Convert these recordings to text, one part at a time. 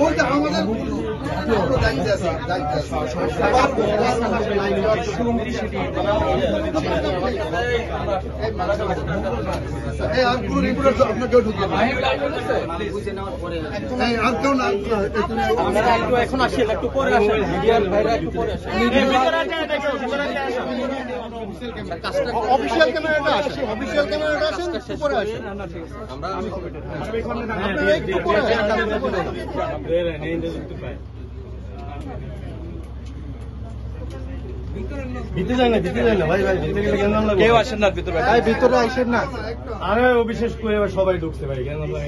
ওইটা আমাদের দায়িত্ব আছে, দায়িত্ব আছে। আর কোন রিপোর্টার আপনার কেউ ঢুকবে এখন আসেন, একটু পরে আসেন, মিডিয়ার ভাইরা একটু পরে আসেন। অফিসিয়াল ক্যামেরাটা আসে, অফিসিয়াল ক্যামেরাটা আসেন, পরে আসেন। ভিতরে যায় না ভাই, ভিতরে গেলে কেন আমরা কেউ আসেন না ভিতরে, ভাই ভিতরে আসেন না। আরে ও বিশেষ করে সবাই ঢুকছে ভাই, কেন আমরা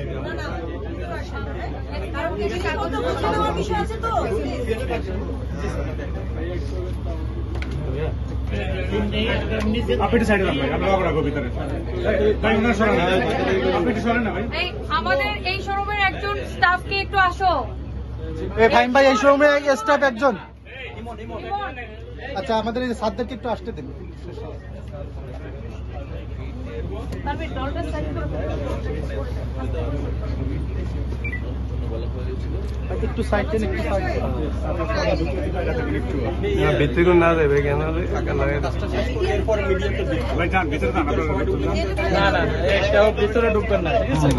আমাদের এই শোরুমের একজন স্টাফকে একটু আসো। ফাইম ভাই, এই শোরুমে স্টাফ একজন। আচ্ছা, আমাদের এই সাদদেরকে একটু আসতে দিন। একটু সাইড দেন, একটু সাইড ভিতরে না যাবে কেন না, এটাও ভিতরে ঢুকবেন না, ঠিক আছে?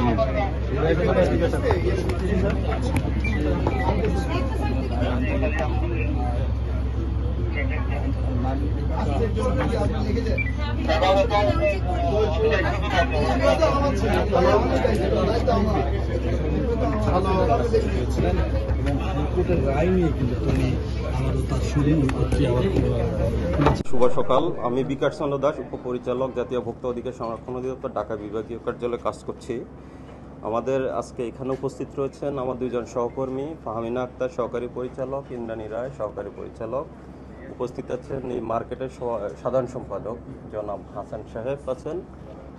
শুভ সকাল। আমি বিকাশ চন্দ্র দাস, উপপরিচালক, জাতীয় ভোক্তা অধিকার সংরক্ষণ অধিদপ্তর, ঢাকা বিভাগীয় কার্যালয়ে কাজ করছি। আমাদের আজকে এখানে উপস্থিত রয়েছেন আমার দুইজন সহকর্মী, ফাহমিনা আক্তার সহকারী পরিচালক, ইন্দ্রাণী রায় সহকারী পরিচালক। উপস্থিত আছেন এই মার্কেটের সাধারণ সম্পাদক জনাব হাসান সাহেব আছেন,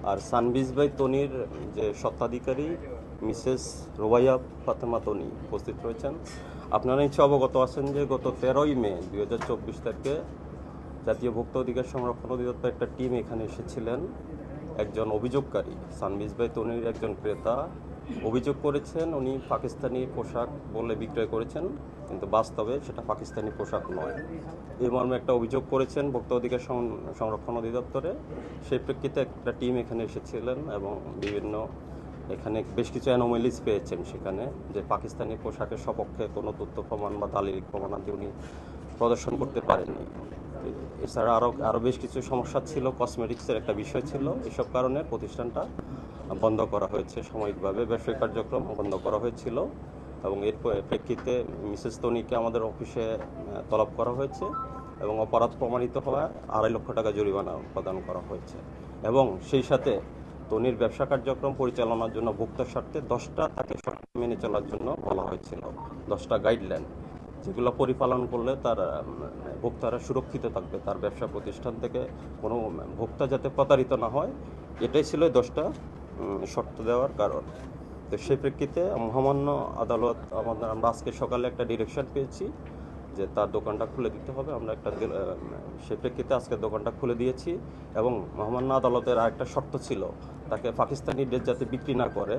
আর সানবিজ বাই তনির যে স্বত্বাধিকারী মিসেস রোবাইয়া ফাতেমা তনি উপস্থিত রয়েছেন। আপনারা নিশ্চয় অবগত আছেন যে গত 13ই মে 2024 তারিখে জাতীয় ভোক্তা অধিকার সংরক্ষণ অধিদপ্তর একটা টিম এখানে এসেছিলেন। একজন অভিযোগকারী, সানবিজ বাই তনির একজন ক্রেতা অভিযোগ করেছেন উনি পাকিস্তানি পোশাক বলে বিক্রয় করেছেন, কিন্তু বাস্তবে সেটা পাকিস্তানি পোশাক নয়। এই মর্মে একটা অভিযোগ করেছেন ভোক্তা অধিকার সংরক্ষণ অধিদপ্তরে। সেই প্রেক্ষিতে একটা টিম এখানে এসেছিলেন এবং বিভিন্ন এখানে বেশ কিছু অ্যানোমালিজ পেয়েছেন সেখানে, যে পাকিস্তানি পোশাকের সপক্ষে কোনো তথ্য প্রমাণ বা দালিলিক প্রমাণাদি উনি প্রদর্শন করতে পারেননি। এছাড়া আরও বেশ কিছু সমস্যা ছিল, কসমেটিক্সের একটা বিষয় ছিল। এসব কারণে প্রতিষ্ঠানটা বন্ধ করা হয়েছে, সাময়িকভাবে ব্যবসায়িক কার্যক্রম বন্ধ করা হয়েছিল এবং এর প্রেক্ষিতে মিসেস তনিকে আমাদের অফিসে তলব করা হয়েছে এবং অপরাধ প্রমাণিত হওয়ায় 2.5 লক্ষ টাকা জরিমানা প্রদান করা হয়েছে। এবং সেই সাথে তনির ব্যবসা কার্যক্রম পরিচালনার জন্য ভোক্তার স্বার্থে 10টা তাকে শর্ত মেনে চলার জন্য বলা হয়েছিল, 10টা গাইডলাইন, যেগুলো পরিপালন করলে তার ভোক্তারা সুরক্ষিত থাকবে, তার ব্যবসা প্রতিষ্ঠান থেকে কোনো ভোক্তা যাতে প্রতারিত না হয়, এটাই ছিল 10টা শর্ত দেওয়ার কারণ। তো সেই প্রেক্ষিতে মহামান্য আদালত আমরা আজকে সকালে একটা ডিরেকশন পেয়েছি যে তার দোকানটা খুলে দিতে হবে। আমরা সেই প্রেক্ষিতে আজকে দোকানটা খুলে দিয়েছি এবং মহামান্য আদালতের আরেকটা শর্ত ছিল তাকে পাকিস্তানি ড্রেস যাতে বিক্রি না করে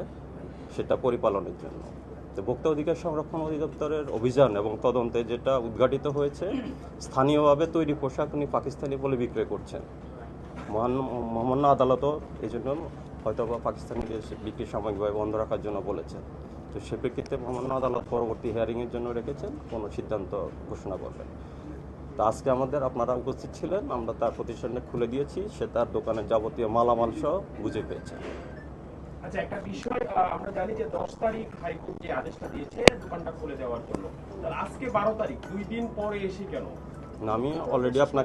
সেটা পরিপালনের জন্য। তো ভোক্তা অধিকার সংরক্ষণ অধিদপ্তরের অভিযান এবং তদন্তে যেটা উদ্ঘাটিত হয়েছে, স্থানীয়ভাবে তৈরি পোশাক উনি পাকিস্তানি বলে বিক্রয় করছেন। মহামান্য আদালতও এই জন্য হয়তো বা পাকিস্তানি ড্রেস বিক্রি সাময়িকভাবে বন্ধ রাখার জন্য বলেছেন। তো সে প্রেক্ষিতে মহামান্য আদালত পরবর্তী হিয়ারিংয়ের জন্য রেখেছেন, কোনো সিদ্ধান্ত ঘোষণা করবেন। তো আজকে আপনারা উপস্থিত ছিলেন, আমরা তার প্রতিষ্ঠানে খুলে দিয়েছি, সে তার দোকানের যাবতীয় মালামাল সহ বুঝে পেয়েছে। আচ্ছা, একটা বিষয় আমরা জানি যে 10 তারিখ হাইকোর্ট যে আদেশটা দিয়েছে দোকানটা খুলে দেওয়ার জন্য, আজকে 12 তারিখ, 2 দিন পরে এসে কেন? আমি অলরেডি আপনাকে